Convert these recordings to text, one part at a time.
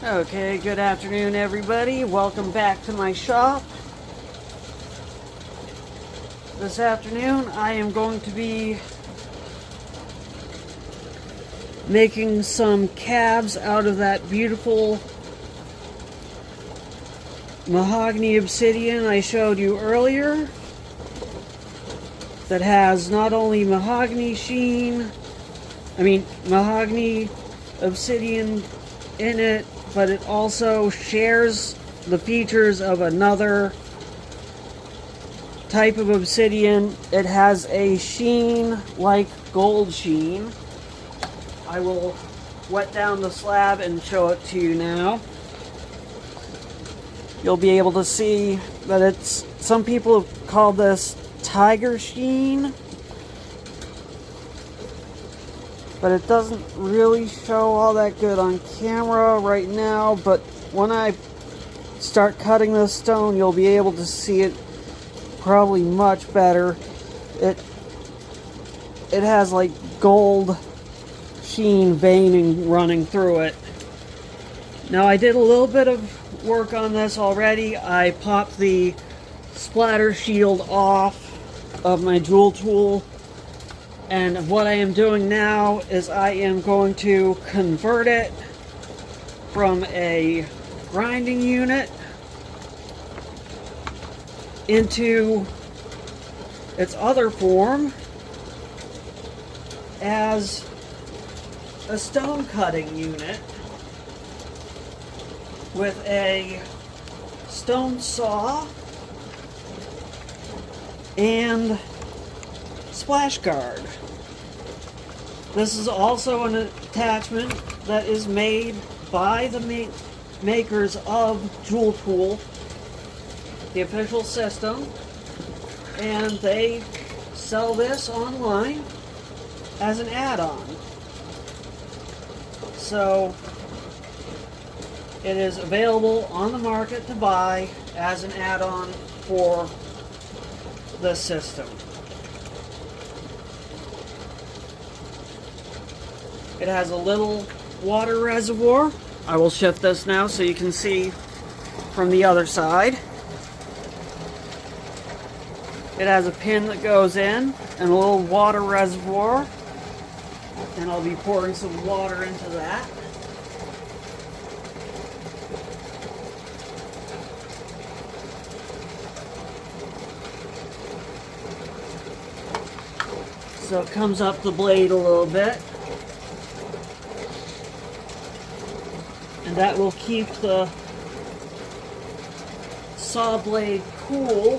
Okay, good afternoon everybody. Welcome back to my shop. This afternoon I am going to be making some cabs out of that beautiful mahogany obsidian I showed you earlier. That has not only mahogany obsidian in it, but it also shares the features of another type of obsidian. It has a sheen like gold sheen. I will wet down the slab and show it to you now. You'll be able to see that it's, some people have called this tiger sheen, but it doesn't really show all that good on camera right now. But when I start cutting this stone, you'll be able to see it probably much better. It has like gold sheen veining running through it. Now I did a little bit of work on this already. I popped the splatter shield off of my jewel tool, and what I am doing now is I am going to convert it from a grinding unit into its other form as a stone cutting unit with a stone saw and splash guard. This is also an attachment that is made by the makers of jooltool, the official system, and they sell this online as an add-on. So it is available on the market to buy as an add-on for this system. It has a little water reservoir. I will shift this now so you can see from the other side. It has a pin that goes in and a little water reservoir, and I'll be pouring some water into that. So it comes up the blade a little bit, and that will keep the saw blade cool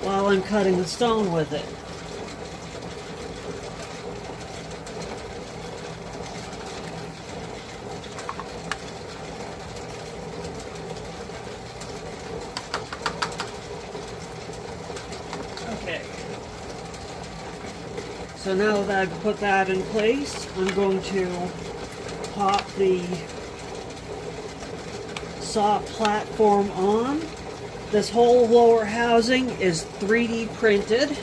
while I'm cutting the stone with it. Okay. So now that I've put that in place, I'm going to pop the saw platform on. This whole lower housing is 3D printed,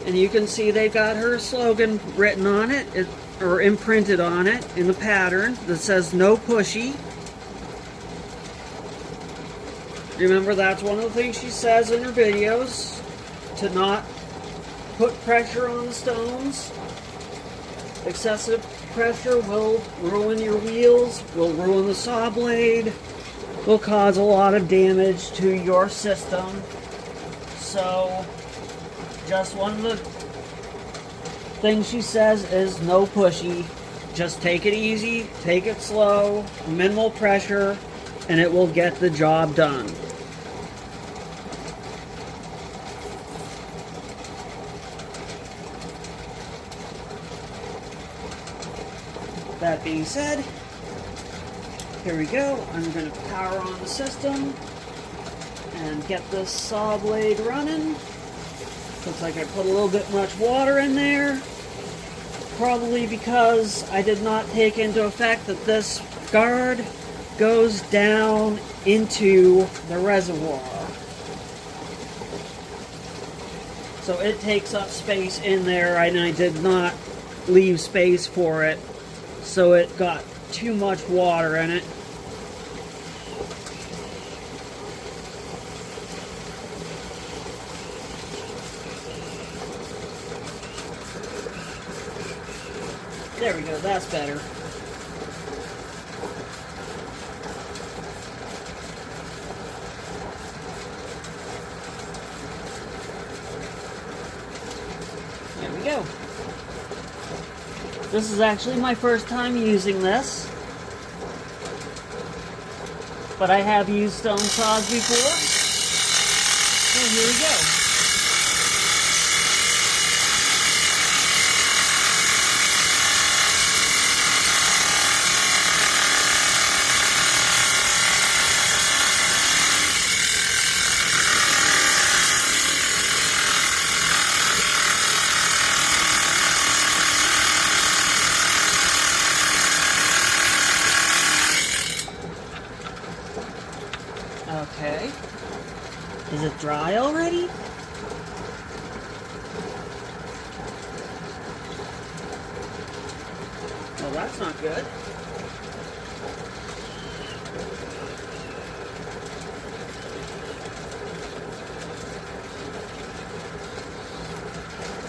and you can see they've got her slogan written on it, or imprinted on it in the pattern that says "No pushy." Remember, that's one of the things she says in her videos, to not put pressure on the stones. Excessive pressure will ruin your wheels, will ruin the saw blade, will cause a lot of damage to your system. So just one of the things she says is no pushy. Just take it easy, take it slow, minimal pressure, and it will get the job done. That being said, here we go. I'm going to power on the system and get this saw blade running. Looks like I put a little bit much water in there, probably because I did not take into effect that this guard goes down into the reservoir. So it takes up space in there, and I did not leave space for it so it got too much water in it. There we go, that's better. There we go. This is actually my first time using this, but I have used stone saws before, so here we go. Okay. Is it dry already? Well, that's not good.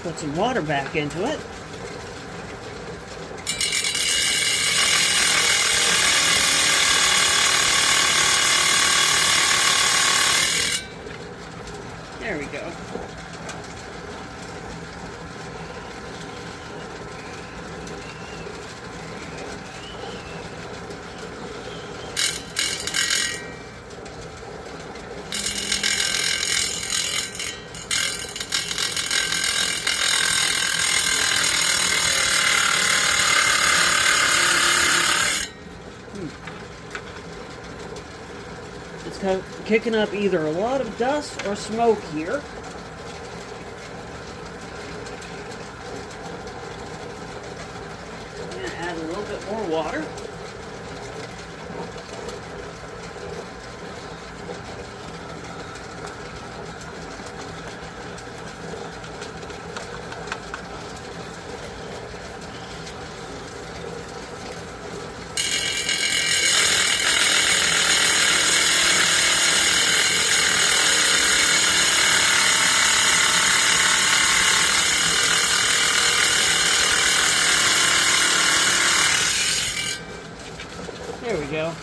Put some water back into it. There we go. It's kind of kicking up either a lot of dust or smoke here. I'm going to add a little bit more water. There we go.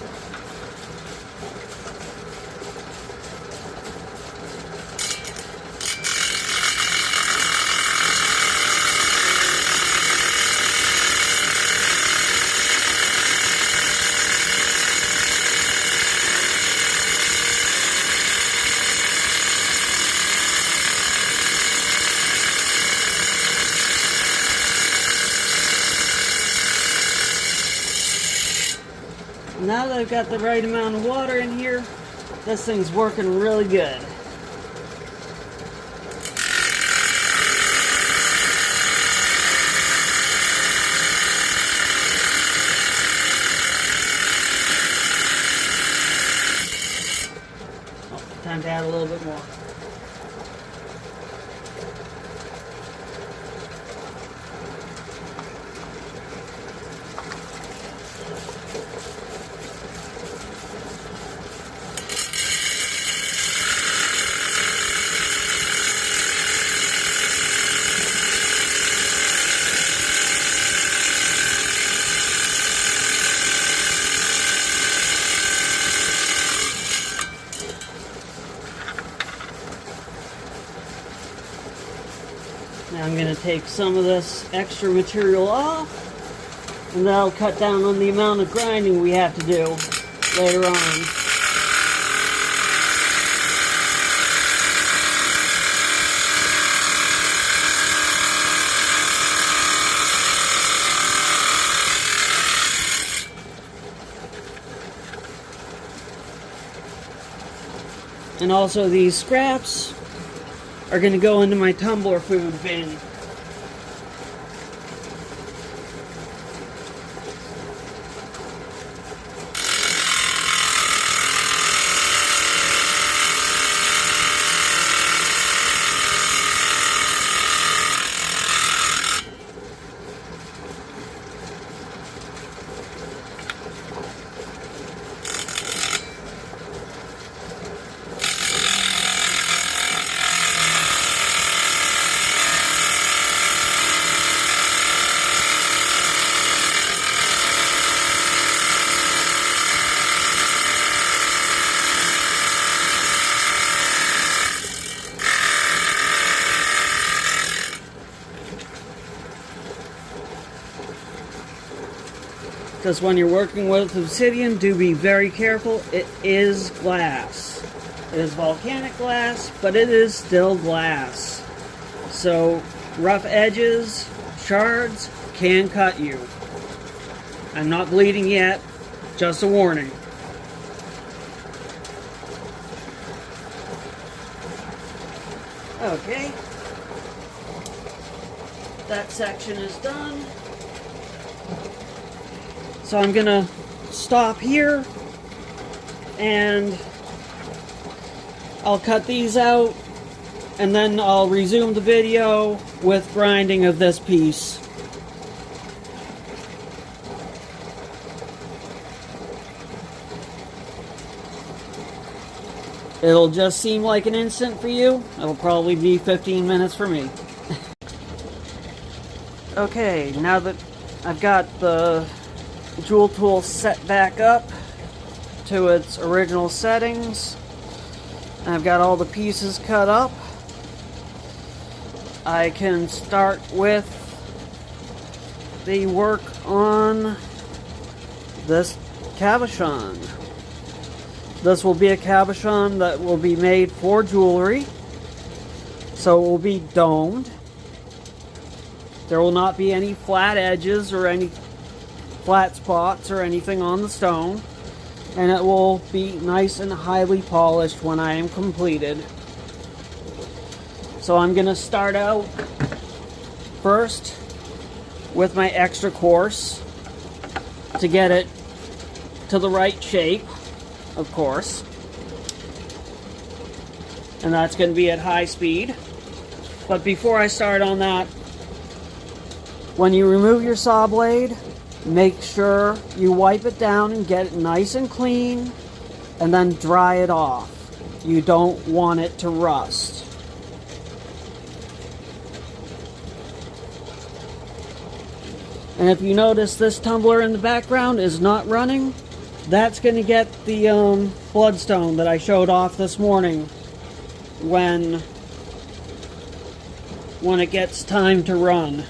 Now that I've got the right amount of water in here, this thing's working really good. Oh, time to add a little bit more. Now I'm going to take some of this extra material off, and that'll cut down on the amount of grinding we have to do later on. And also these scraps are going to go into my tumbler food bin. because when you're working with obsidian, do be very careful. It is glass. It is volcanic glass, but it is still glass. So rough edges, shards can cut you. I'm not bleeding yet, just a warning. Okay, that section is done. So I'm gonna stop here and I'll cut these out and then I'll resume the video with grinding of this piece. It'll just seem like an instant for you. It'll probably be 15 minutes for me. Okay, now that I've got the jool tool set back up to its original settings, and I've got all the pieces cut up, I can start with the work on this cabochon. This will be a cabochon that will be made for jewelry, so it will be domed. There will not be any flat edges or any flat spots or anything on the stone, and it will be nice and highly polished when I am completed. So I'm going to start out first with my extra coarse to get it to the right shape, of course, and that's going to be at high speed. But before I start on that, when you remove your saw blade, make sure you wipe it down and get it nice and clean, and then dry it off. You don't want it to rust. And if you notice this tumbler in the background is not running, that's going to get the bloodstone that I showed off this morning when it gets time to run.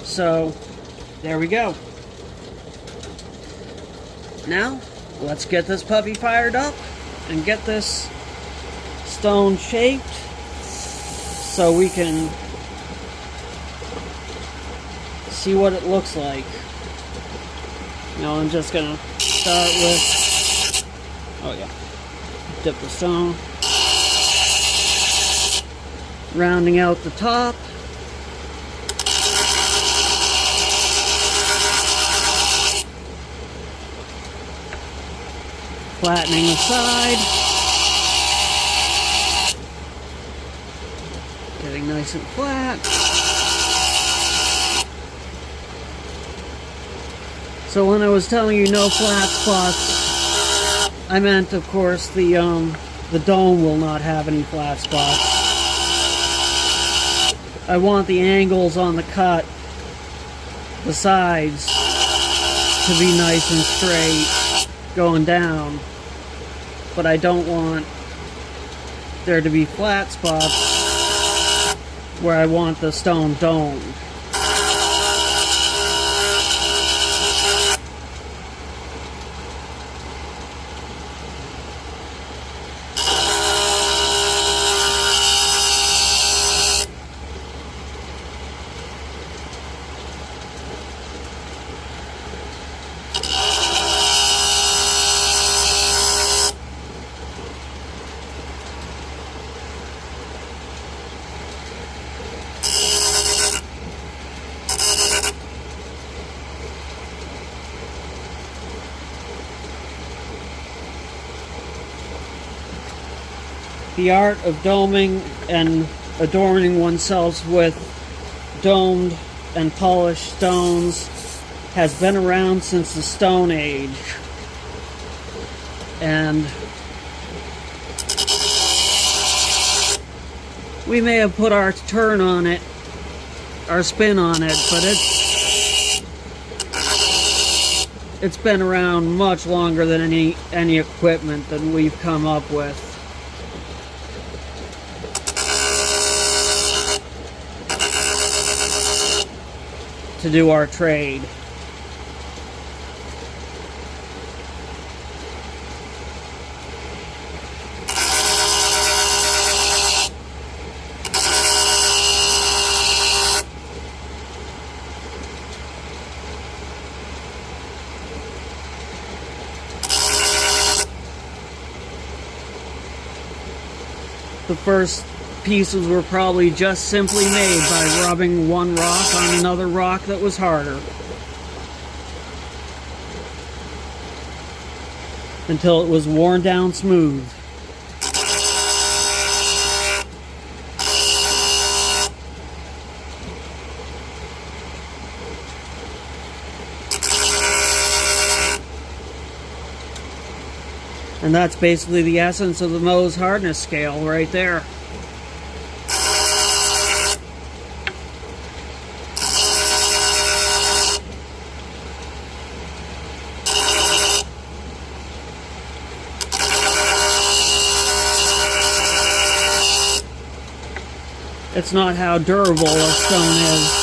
So, there we go. Now, let's get this puppy fired up and get this stone shaped so we can see what it looks like. Now I'm just gonna start with, dip the stone, rounding out the top. Flattening the side. Getting nice and flat. So when I was telling you no flat spots, I meant, of course, the dome will not have any flat spots. I want the angles on the cut, the sides, to be nice and straight going down. But I don't want there to be flat spots where I want the stone domed. The art of doming and adorning oneself with domed and polished stones has been around since the Stone Age. And we may have put our turn on it, our spin on it, but it's been around much longer than any equipment that we've come up with. to do our trade. The first pieces were probably just simply made by rubbing one rock on another rock that was harder, until it was worn down smooth. And that's basically the essence of the Mohs hardness scale right there. It's not how durable a stone is.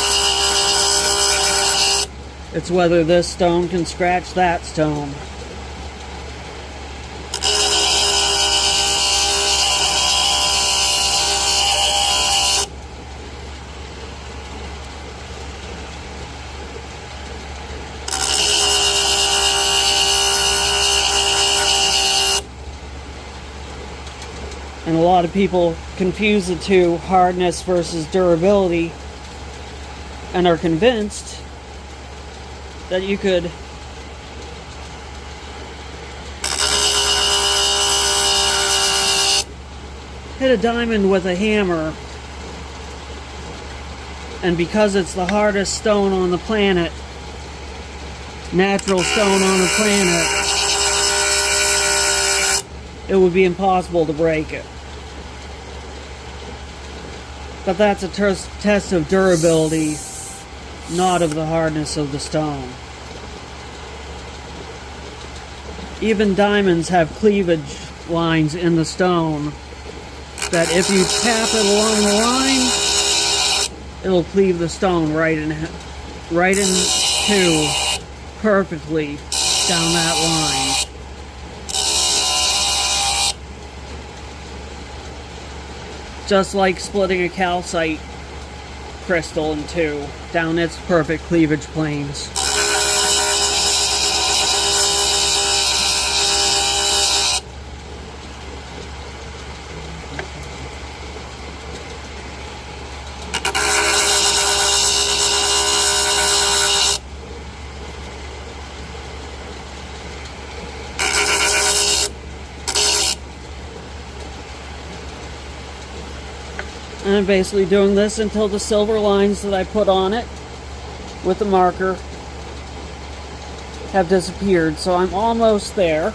It's whether this stone can scratch that stone. And a lot of people confuse the two, hardness versus durability, and are convinced that you could hit a diamond with a hammer, and because it's the hardest stone on the planet, natural stone on the planet, it would be impossible to break it. But that's a test of durability, not of the hardness of the stone. Even diamonds have cleavage lines in the stone that if you tap it along the line, it'll cleave the stone right in two perfectly down that line. Just like splitting a calcite crystal in two down its perfect cleavage planes. And I'm basically doing this until the silver lines that I put on it with the marker have disappeared. So I'm almost there.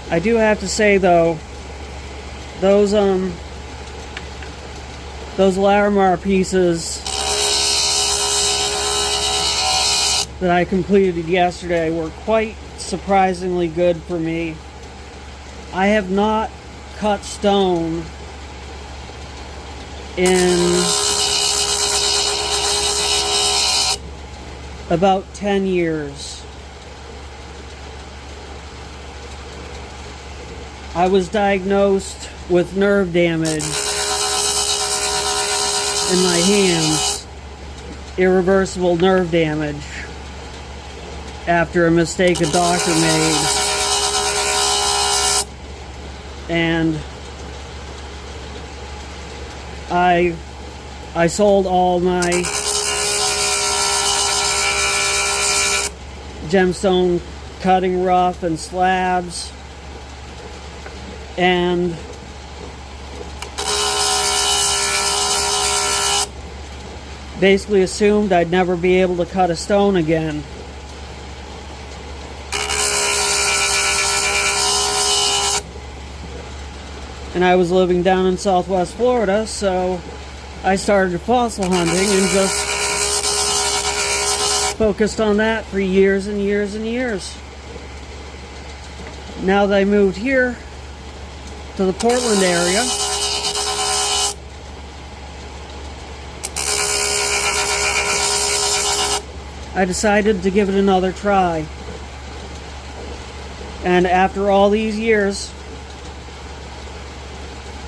I do have to say though, those Larimar pieces that I completed yesterday were quite surprisingly good for me. I have not cut stone in about 10 years. I was diagnosed with nerve damage in my hands, irreversible nerve damage, after a mistake a doctor made. And I sold all my gemstone cutting rough and slabs, and basically assumed I'd never be able to cut a stone again. and I was living down in Southwest Florida, so I started fossil hunting and just focused on that for years and years and years. Now that I moved here to the Portland area, I decided to give it another try. And after all these years,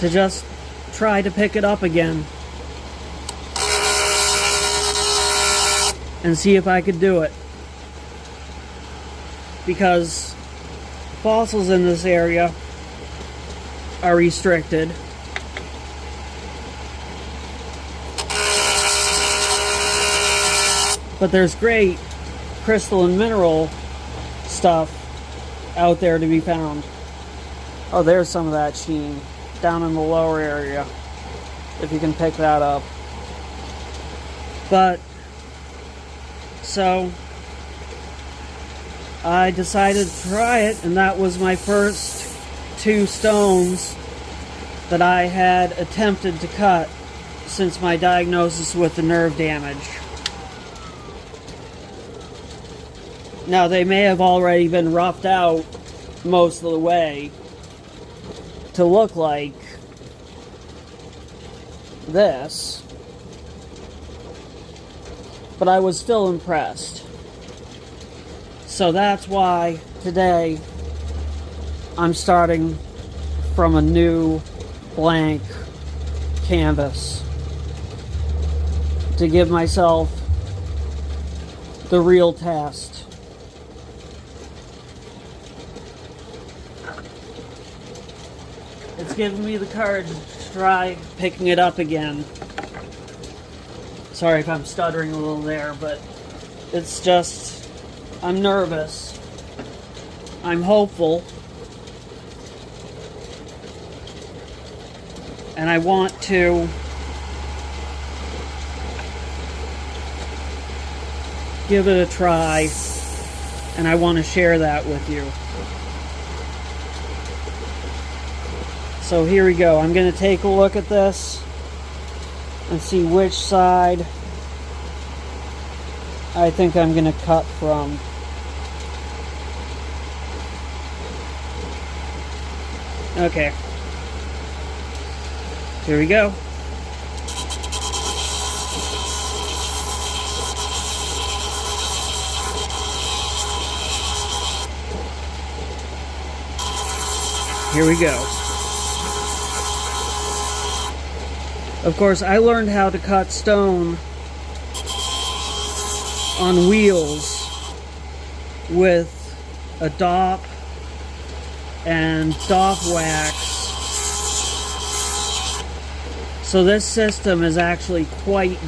to just try to pick it up again and see if I could do it. Because fossils in this area are restricted. But there's great crystal and mineral stuff out there to be found. Oh, there's some of that sheen down in the lower area, if you can pick that up. But so I decided to try it, and that was my first 2 stones that I had attempted to cut since my diagnosis with the nerve damage. Now, they may have already been roughed out most of the way to look like this, but I was still impressed. So that's why today I'm starting from a new blank canvas to give myself the real test. It's given me the courage to try picking it up again. Sorry if I'm stuttering a little there, but it's just, I'm nervous. I'm hopeful. And I want to give it a try, and I want to share that with you. So here we go. I'm going to take a look at this and see which side I think I'm going to cut from. Okay. Here we go. Here we go. Of course, I learned how to cut stone on wheels with a DOP and DOP wax. So this system is actually quite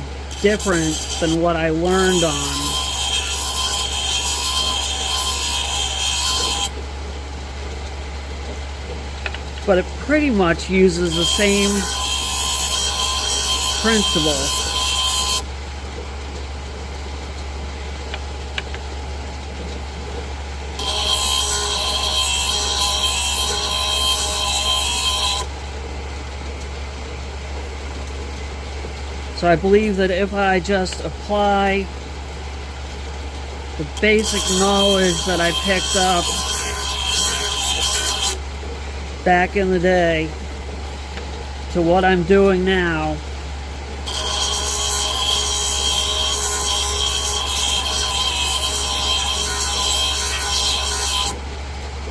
different than what I learned on. But it pretty much uses the same principle. So I believe that if I just apply the basic knowledge that I picked up back in the day to what I'm doing now,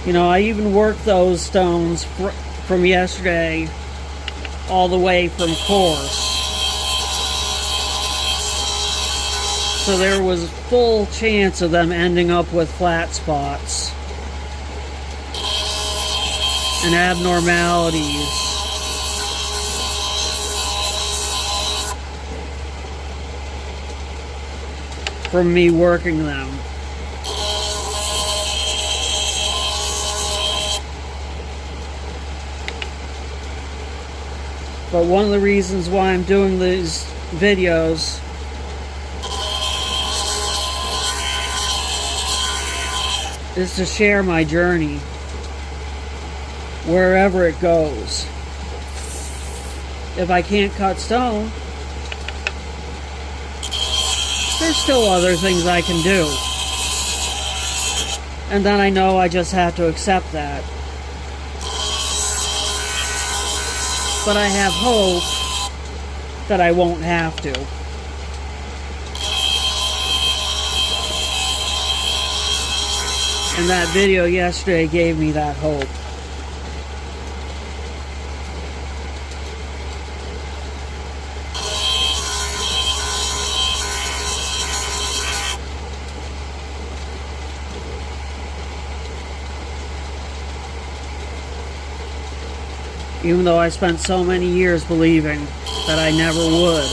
you know, I even worked those stones from yesterday all the way from coarse. So there was a full chance of them ending up with flat spots and abnormalities. From me working them. But one of the reasons why I'm doing these videos is to share my journey wherever it goes. if I can't cut stone, there's still other things I can do. And then I know I just have to accept that. But I have hope that I won't have to. And that video yesterday gave me that hope. Even though I spent so many years believing that I never would.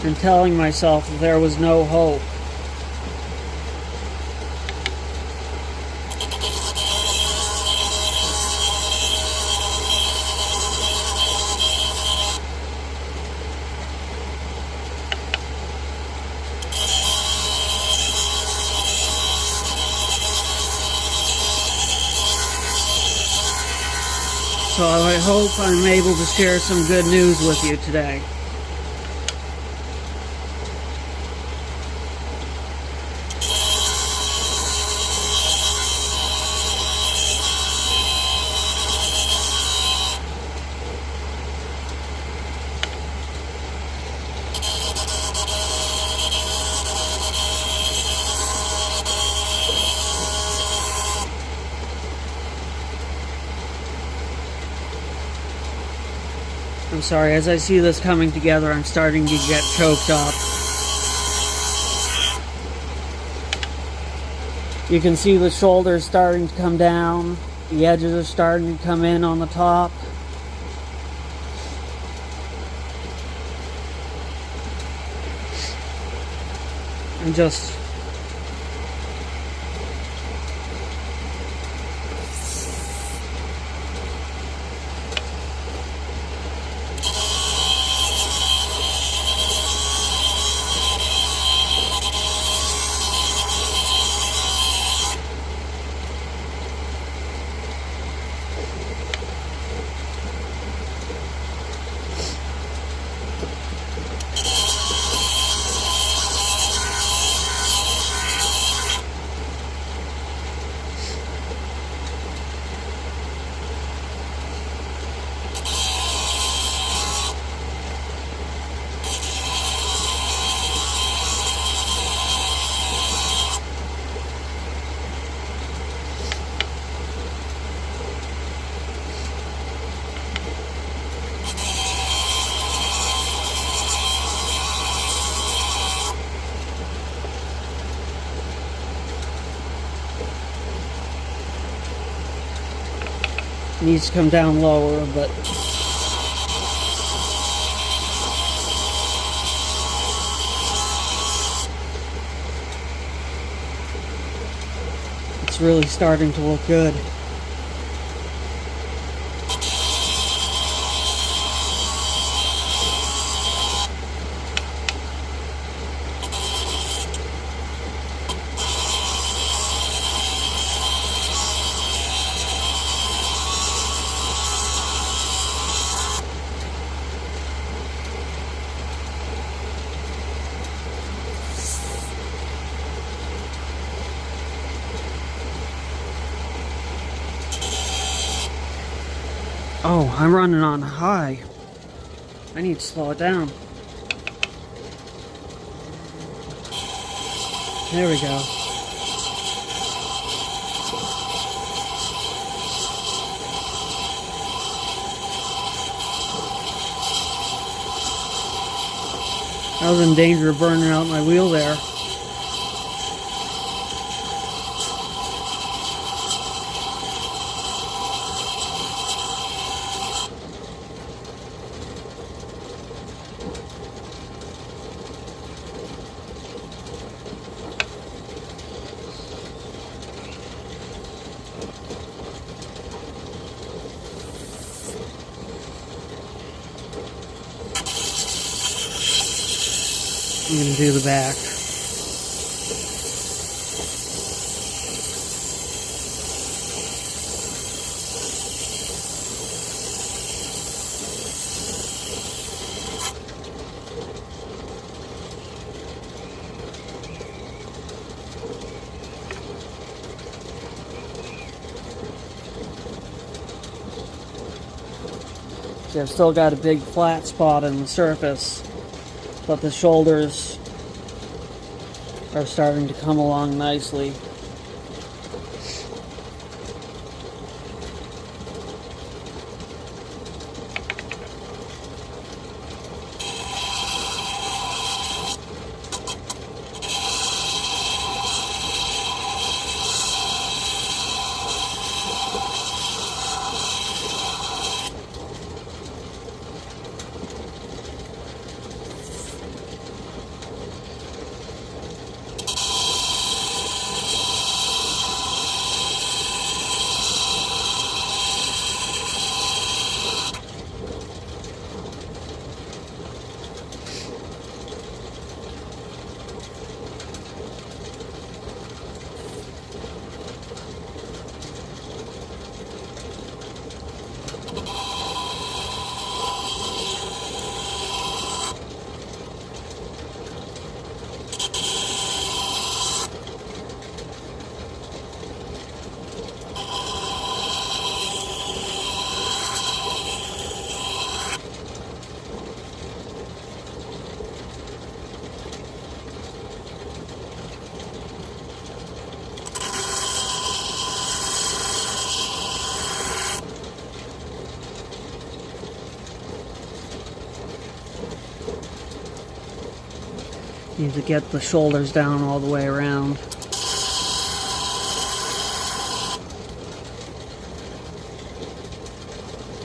And telling myself that there was no hope. So I hope I'm able to share some good news with you today. I'm sorry, as I see this coming together, I'm starting to get choked up. You can see the shoulders starting to come down. The edges are starting to come in on the top. And just needs to come down lower, but it's really starting to look good. Oh, I'm running on high. I need to slow it down. There we go. I was in danger of burning out my wheel there. I'm going to do the back. See, I've still got a big flat spot in the surface, but the shoulders are starting to come along nicely. Need to get the shoulders down all the way around.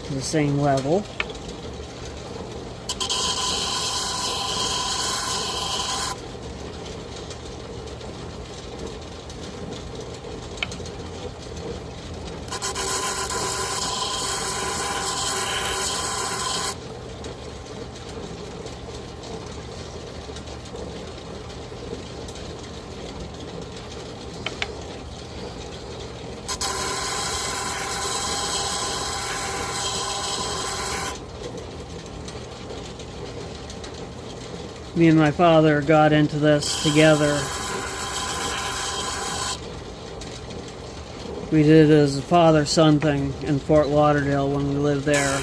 To the same level. Me and my father got into this together. We did it as a father-son thing in Fort Lauderdale when we lived there.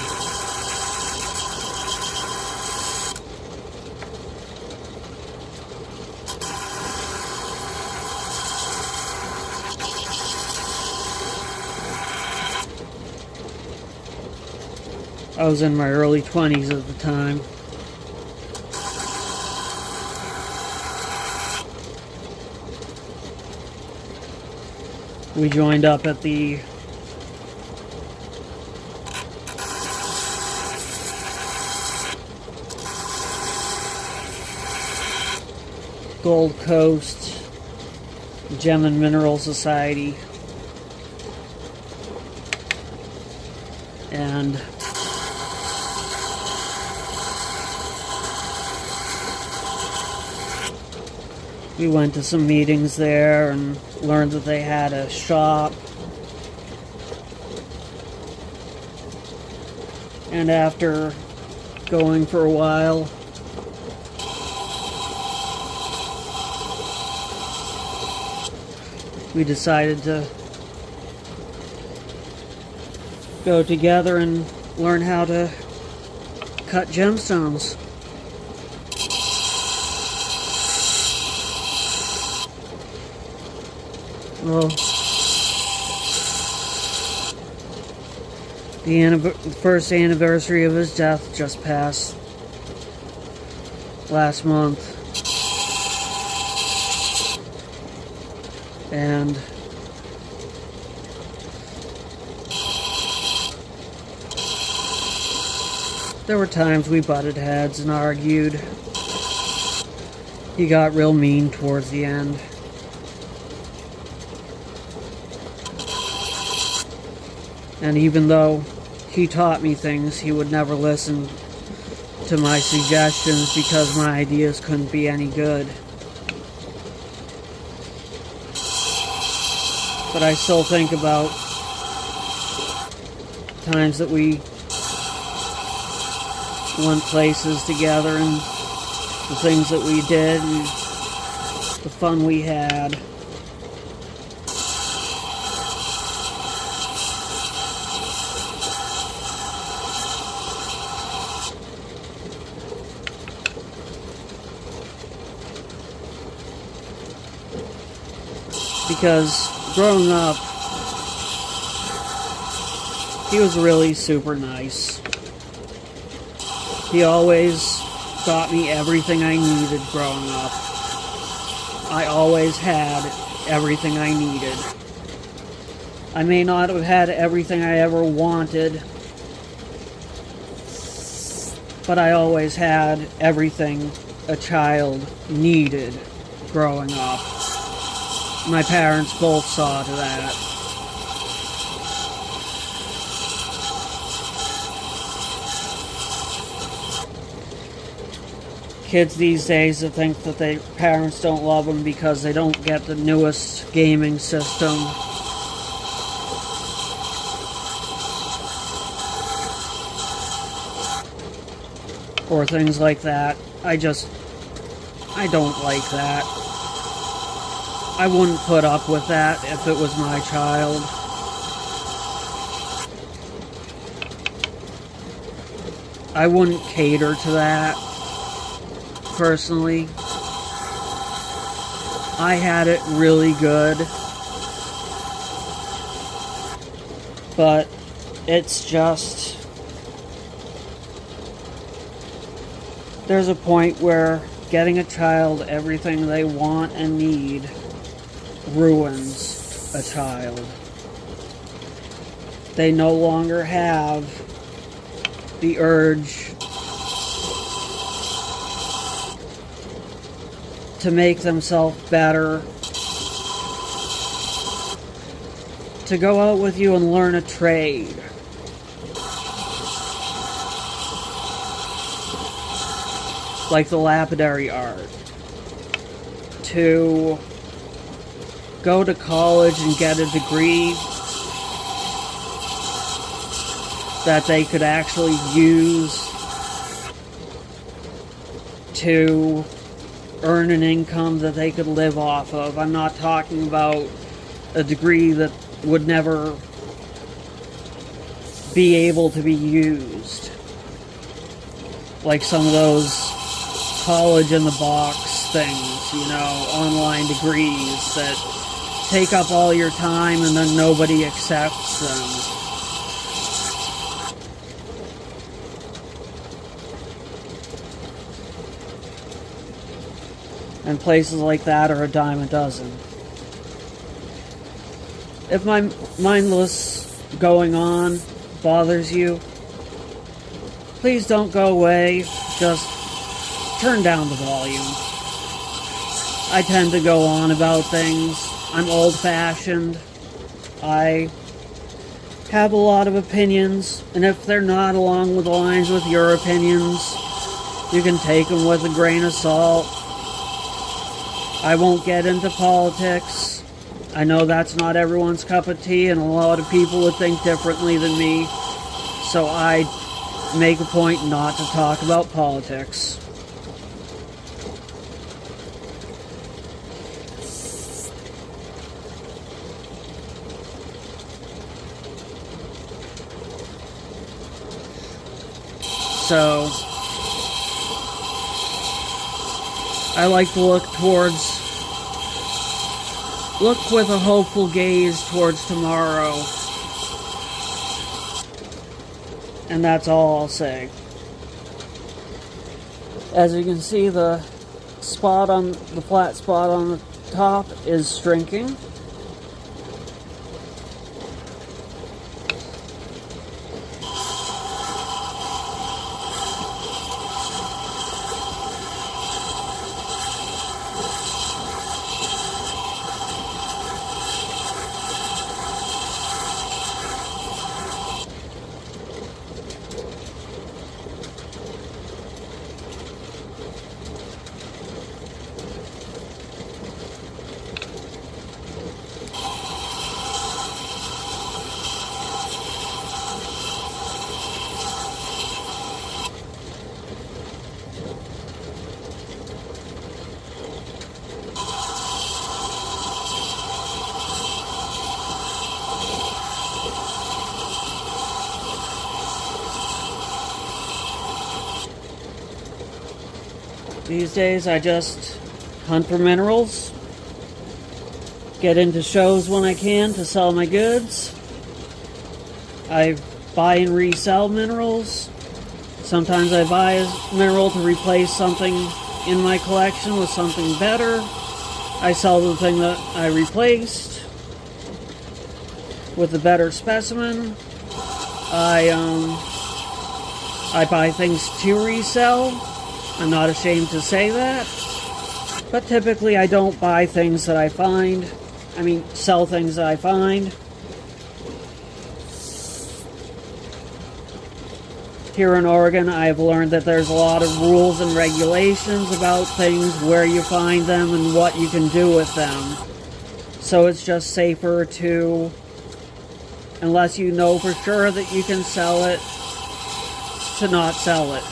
I was in my early 20s at the time. We joined up at the Gold Coast Gem and Mineral Society, and we went to some meetings there and learned that they had a shop. And after going for a while, we decided to go together and learn how to cut gemstones. Well, the first anniversary of his death just passed last month, and there were times we butted heads and argued. He got real mean towards the end. And even though he taught me things, he would never listen to my suggestions because my ideas couldn't be any good. But I still think about times that we went places together and the things that we did and the fun we had. because growing up, he was really super nice. He always got me everything I needed growing up. I always had everything I needed. I may not have had everything I ever wanted, but I always had everything a child needed growing up. My parents both saw to that. Kids these days that think that their parents don't love them because they don't get the newest gaming system. Or things like that. I don't like that. I wouldn't put up with that if it was my child. I wouldn't cater to that. Personally, I had it really good, but it's just, there's a point where getting a child everything they want and need ruins a child. They no longer have the urge to make themselves better, to go out with you and learn a trade, like the lapidary art, to go to college and get a degree that they could actually use to earn an income that they could live off of. I'm not talking about a degree that would never be able to be used, like some of those college in the box things, you know, online degrees that take up all your time and then nobody accepts them. And places like that are a dime a dozen. If my mindless going on bothers you, please don't go away. Just turn down the volume. I tend to go on about things. I'm old-fashioned. I have a lot of opinions, and if they're not along with the lines with your opinions, you can take them with a grain of salt. I won't get into politics. I know that's not everyone's cup of tea, and a lot of people would think differently than me. So I make a point not to talk about politics. So I like to look with a hopeful gaze towards tomorrow. And that's all I'll say. As you can see, the flat spot on the top is shrinking. These days I just hunt for minerals, get into shows when I can to sell my goods. I buy and resell minerals. Sometimes I buy a mineral to replace something in my collection with something better. I sell the thing that I replaced with a better specimen. I buy things to resell. I'm not ashamed to say that. But typically I don't buy things that I find. Sell things that I find. Here in Oregon, I've learned that there's a lot of rules and regulations about things, where you find them and what you can do with them. So it's just safer to, unless you know for sure that you can sell it, to not sell it.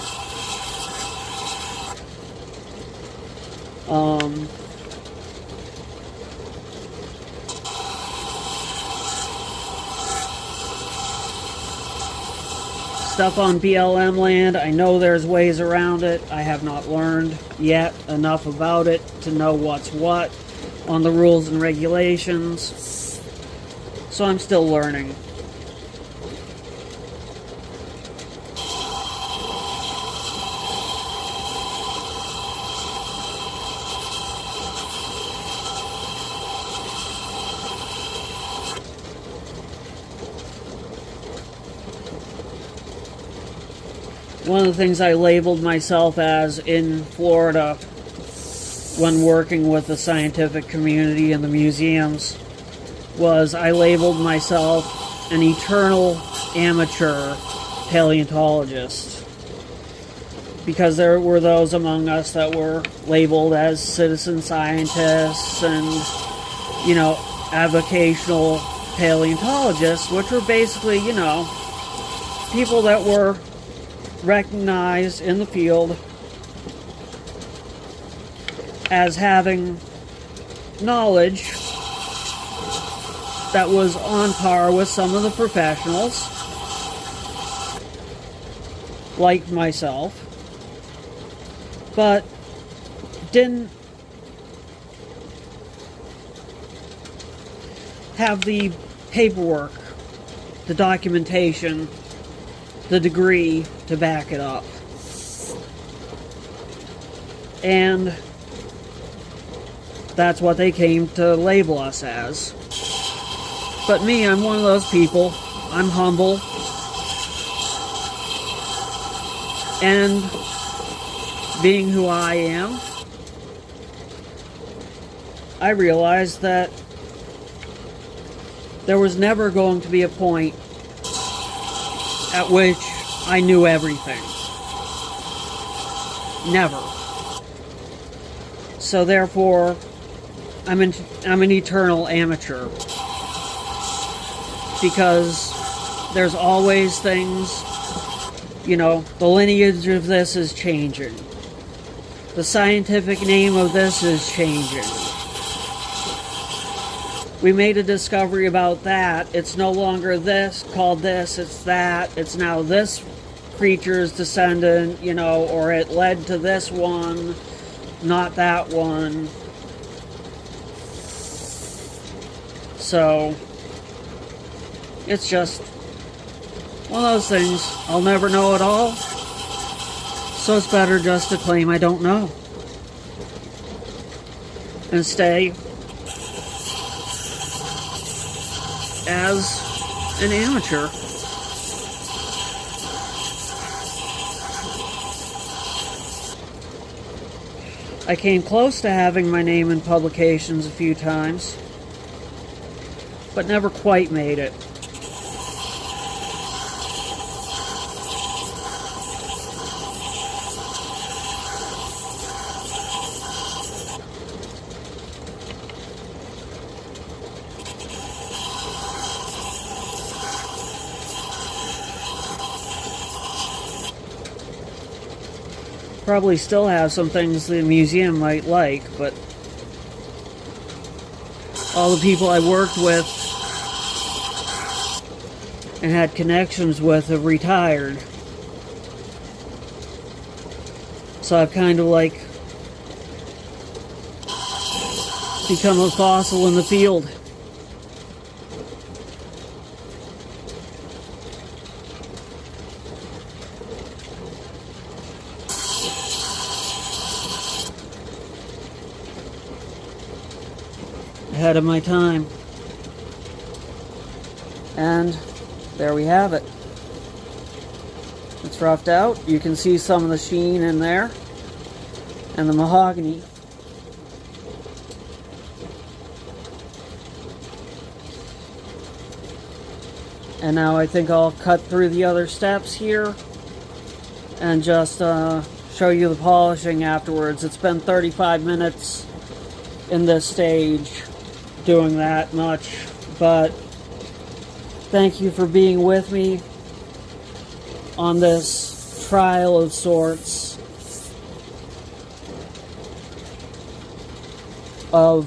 Stuff on BLM land, I know there's ways around it. I have not learned yet enough about it to know what's what on the rules and regulations. So I'm still learning. One of the things I labeled myself as in Florida when working with the scientific community and the museums was I labeled myself an eternal amateur paleontologist, because there were those among us that were labeled as citizen scientists and, avocational paleontologists, which were basically, people that were recognized in the field as having knowledge that was on par with some of the professionals, like myself, but didn't have the paperwork, the documentation, the degree to back it up. And that's what they came to label us as. But me, I'm one of those people. I'm humble. And being who I am, I realized that there was never going to be a point at which I knew everything. Never. So therefore, I'm an eternal amateur. Because there's always things, the lineage of this is changing. The scientific name of this is changing. We made a discovery about that. It's no longer this, called this, it's that. It's now this creature's descendant, or it led to this one, not that one. So, it's just one of those things. I'll never know it all. So it's better just to claim I don't know. And stay as an amateur. I came close to having my name in publications a few times, but never quite made it. Probably still have some things the museum might like, but all the people I worked with and had connections with have retired. So I've kind of become a fossil in the field. Ahead of my time. And there we have it. It's roughed out. You can see some of the sheen in there. And the mahogany. And now I think I'll cut through the other steps here and just show you the polishing afterwards. It's been 35 minutes in this stage doing that much, but thank you for being with me on this trial of sorts of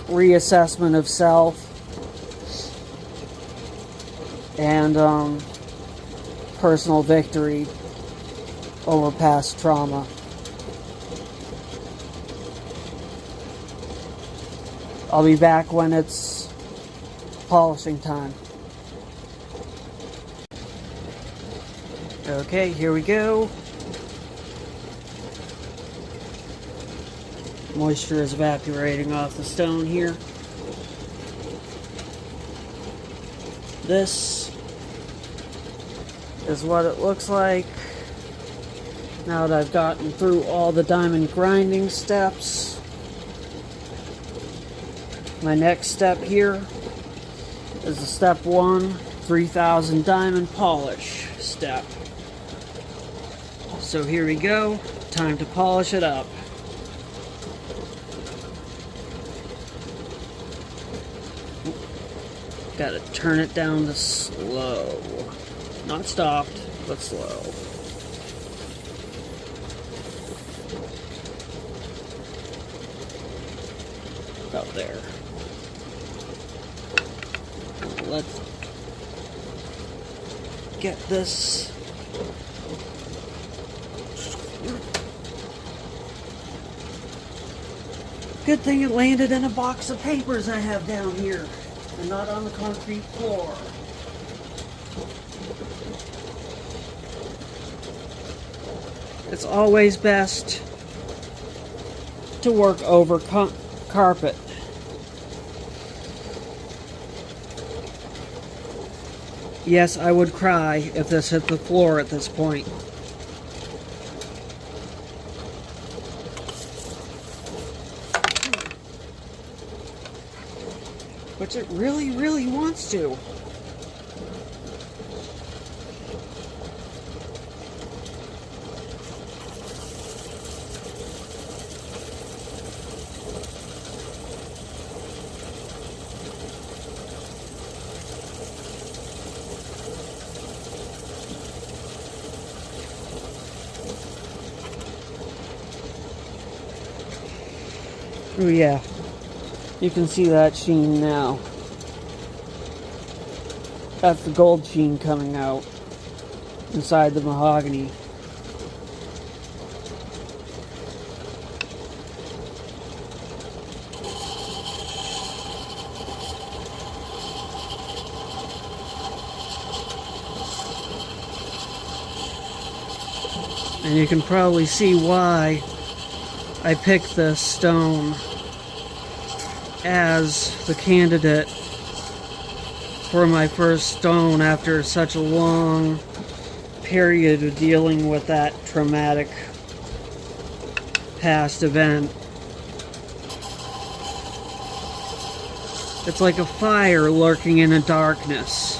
reassessment of self and personal victory over past trauma. I'll be back when it's polishing time. Okay, here we go. Moisture is evaporating off the stone here. This is what it looks like now that I've gotten through all the diamond grinding steps. My next step here is the step 1, 3000 diamond polish step. So here we go, time to polish it up. Gotta turn it down to slow. Not stopped, but slow. About there. Let's get this. Good thing it landed in a box of papers I have down here and not on the concrete floor. It's always best to work over carpet. Yes, I would cry if this hit the floor at this point. Which it really, really wants to. Oh yeah, you can see that sheen now. That's the gold sheen coming out inside the mahogany. And you can probably see why I picked this stone as the candidate for my first stone after such a long period of dealing with that traumatic past event. It's like a fire lurking in the darkness.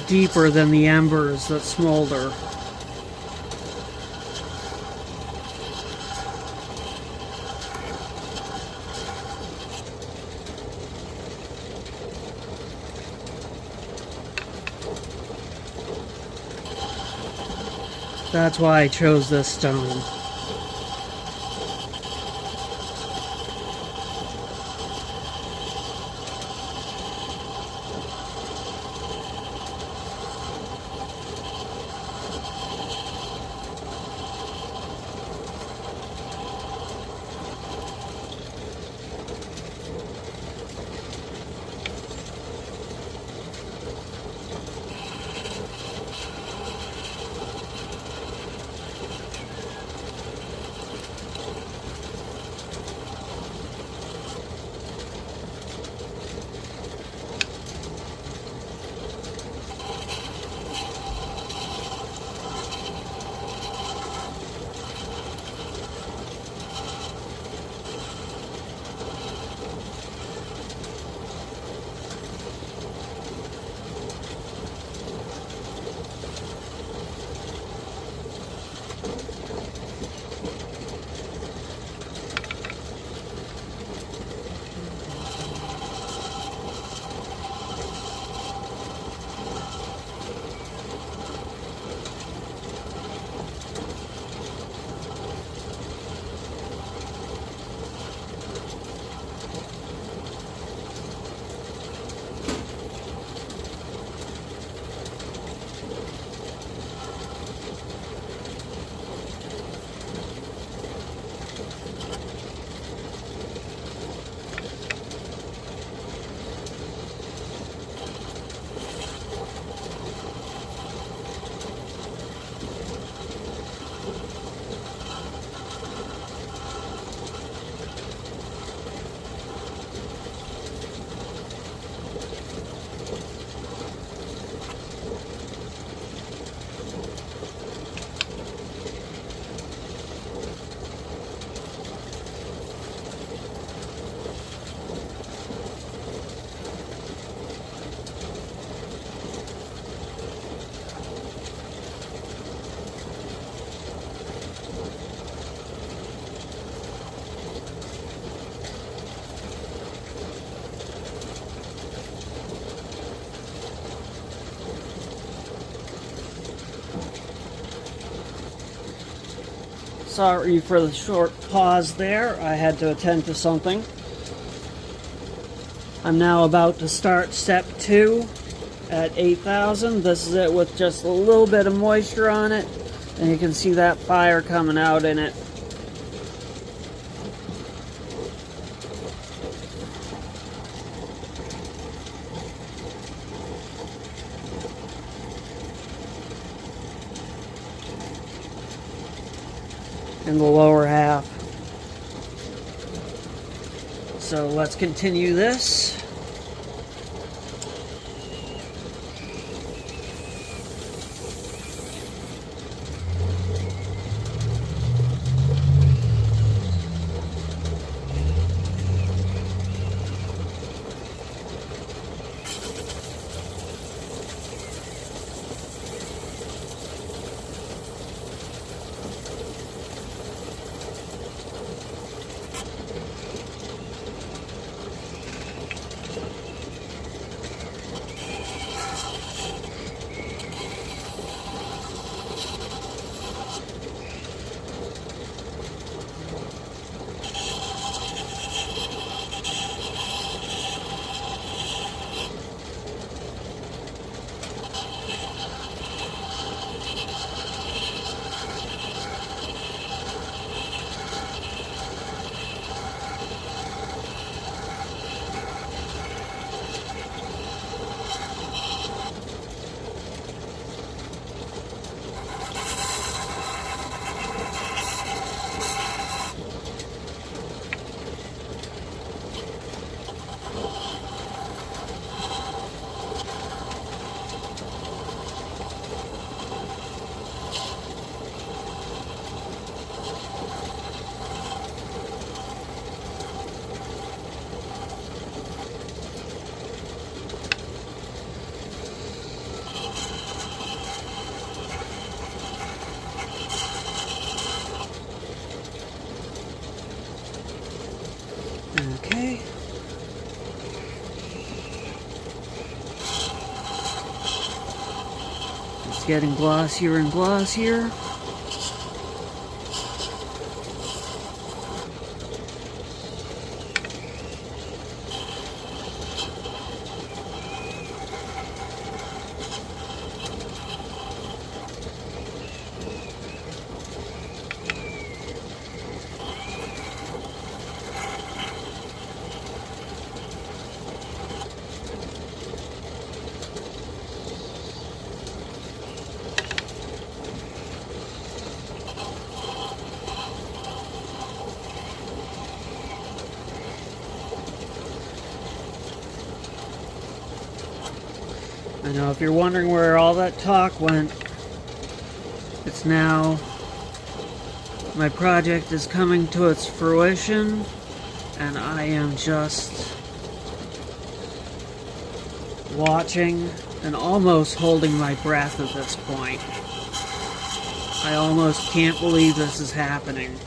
Deeper than the embers that smolder. That's why I chose this stone. Sorry for the short pause there. I had to attend to something. I'm now about to start step 2 at 8,000. This is it with just a little bit of moisture on it. And you can see that fire coming out in it. In the lower half. So let's continue this. Okay. It's getting glossier and glossier. I know if you're wondering where all that talk went, it's now, my project is coming to its fruition, and I am just watching and almost holding my breath at this point. I almost can't believe this is happening.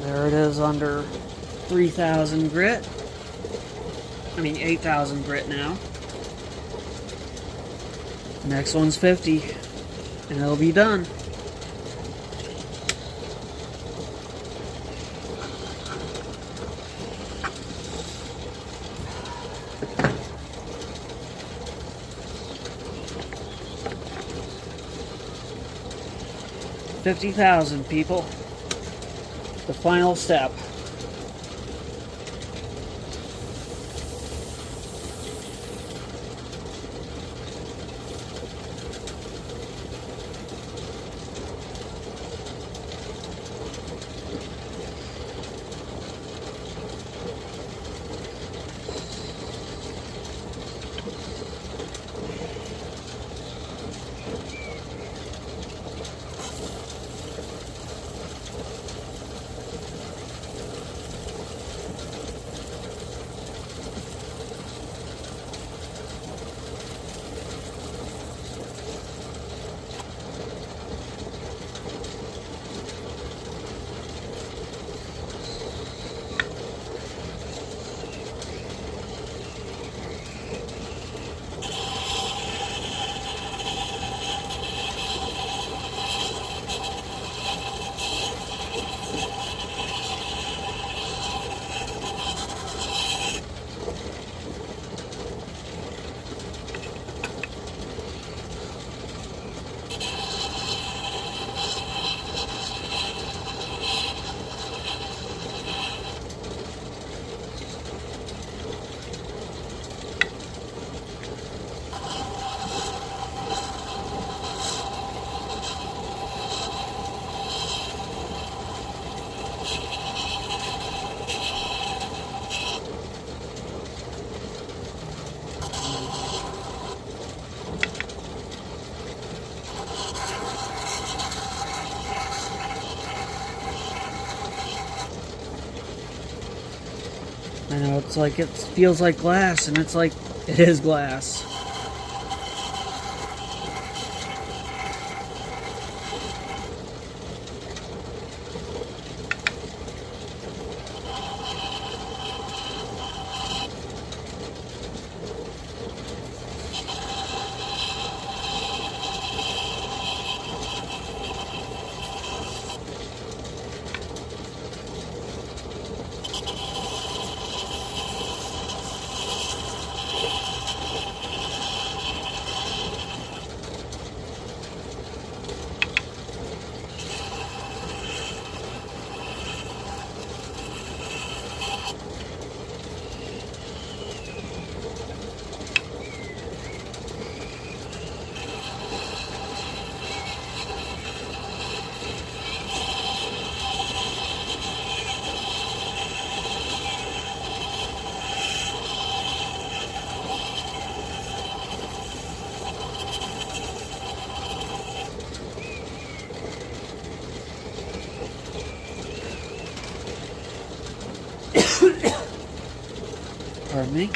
There it is under 3,000 grit. I mean 8,000 grit now. Next one's 50. and it'll be done. $50,000, people. The final step. I know, it's like, it feels like glass, and it's like, it is glass. Pardon me.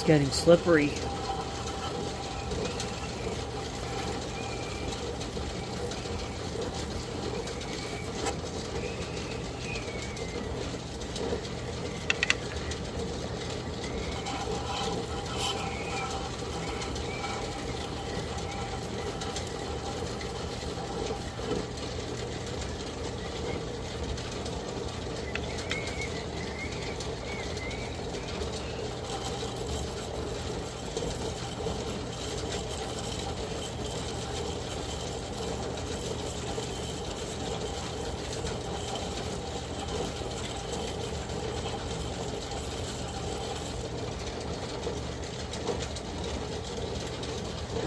Getting slippery.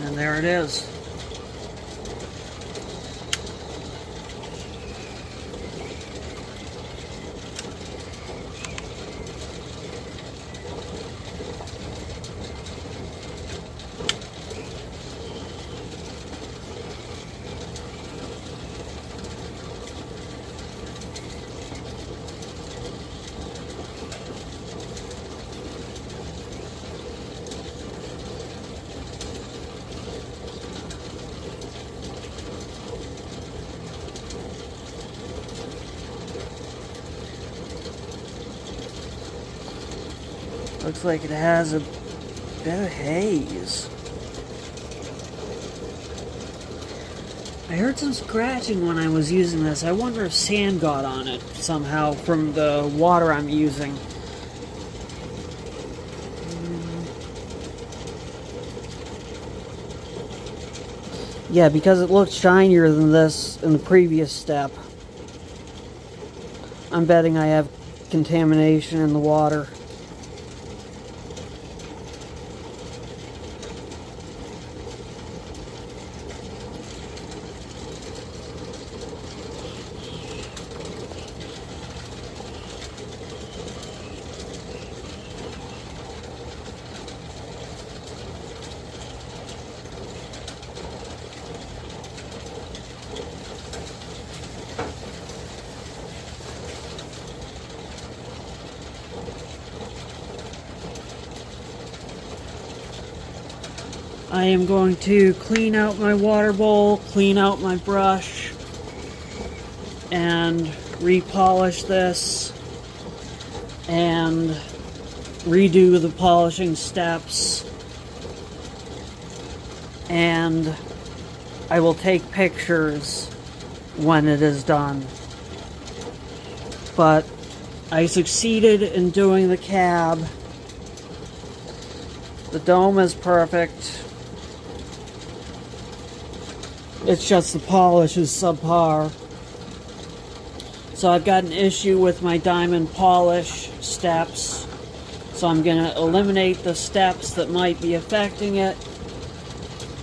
And there it is. Looks like it has a bit of haze. I heard some scratching when I was using this. I wonder if sand got on it somehow from the water I'm using. Yeah, because it looked shinier than this in the previous step. I'm betting I have contamination in the water. I am going to clean out my water bowl, clean out my brush, and repolish this, and redo the polishing steps, and I will take pictures when it is done. But I succeeded in doing the cab. The dome is perfect. It's just the polish is subpar. So I've got an issue with my diamond polish steps. So I'm going to eliminate the steps that might be affecting it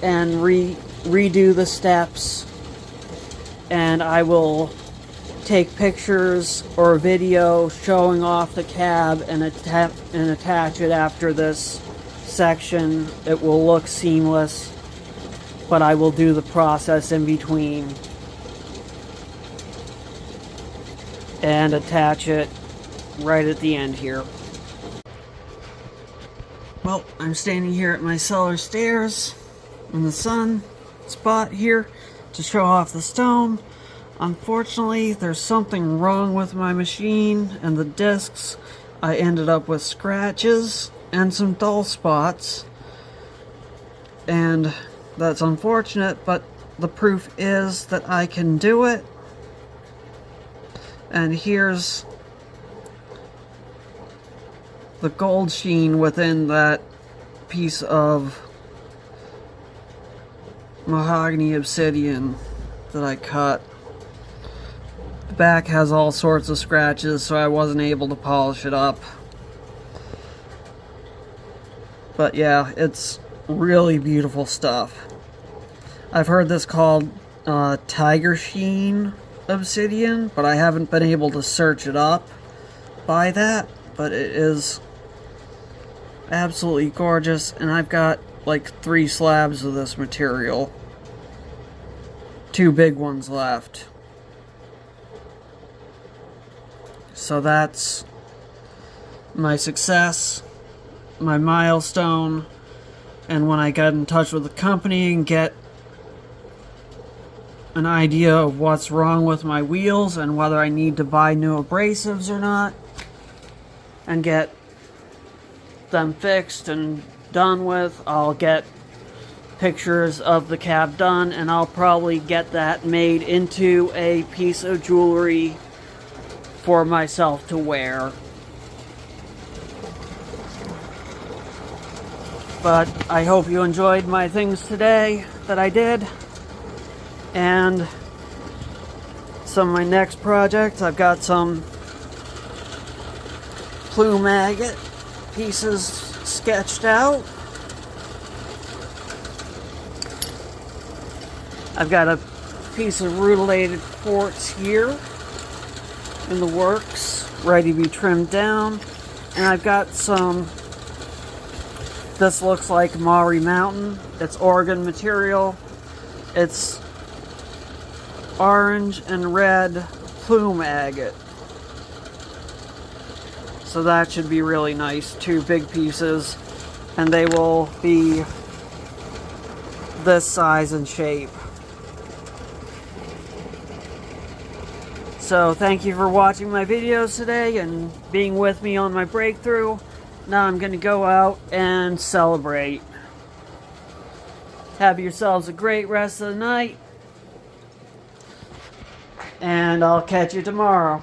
and redo the steps. And I will take pictures or video showing off the cab and attach it after this section. It will look seamless. But I will do the process in between and attach it right at the end here. Well, I'm standing here at my cellar stairs in the sun spot here to show off the stone. Unfortunately, there's something wrong with my machine and the discs. I ended up with scratches and some dull spots, and that's unfortunate, but the proof is that I can do it. And here's the gold sheen within that piece of mahogany obsidian that I cut. The back has all sorts of scratches, so I wasn't able to polish it up. But yeah, it's really beautiful stuff. I've heard this called tiger sheen obsidian, but I haven't been able to search it up by that. But it is absolutely gorgeous, and I've got like 3 slabs of this material. 2 big ones left. So that's my success, my milestone. And when I get in touch with the company and get an idea of what's wrong with my wheels and whether I need to buy new abrasives or not, and get them fixed and done with, I'll get pictures of the cab done, and I'll probably get that made into a piece of jewelry for myself to wear. But I hope you enjoyed my things today that I did. And some of my next projects, I've got some plume agate pieces sketched out. I've got a piece of rutilated quartz here in the works, ready to be trimmed down. And I've got some, this looks like Maury Mountain. It's Oregon material. It's orange and red plume agate. So that should be really nice. 2 big pieces, and they will be this size and shape. So thank you for watching my videos today and being with me on my breakthrough. Now I'm going to go out and celebrate. Have yourselves a great rest of the night. And I'll catch you tomorrow.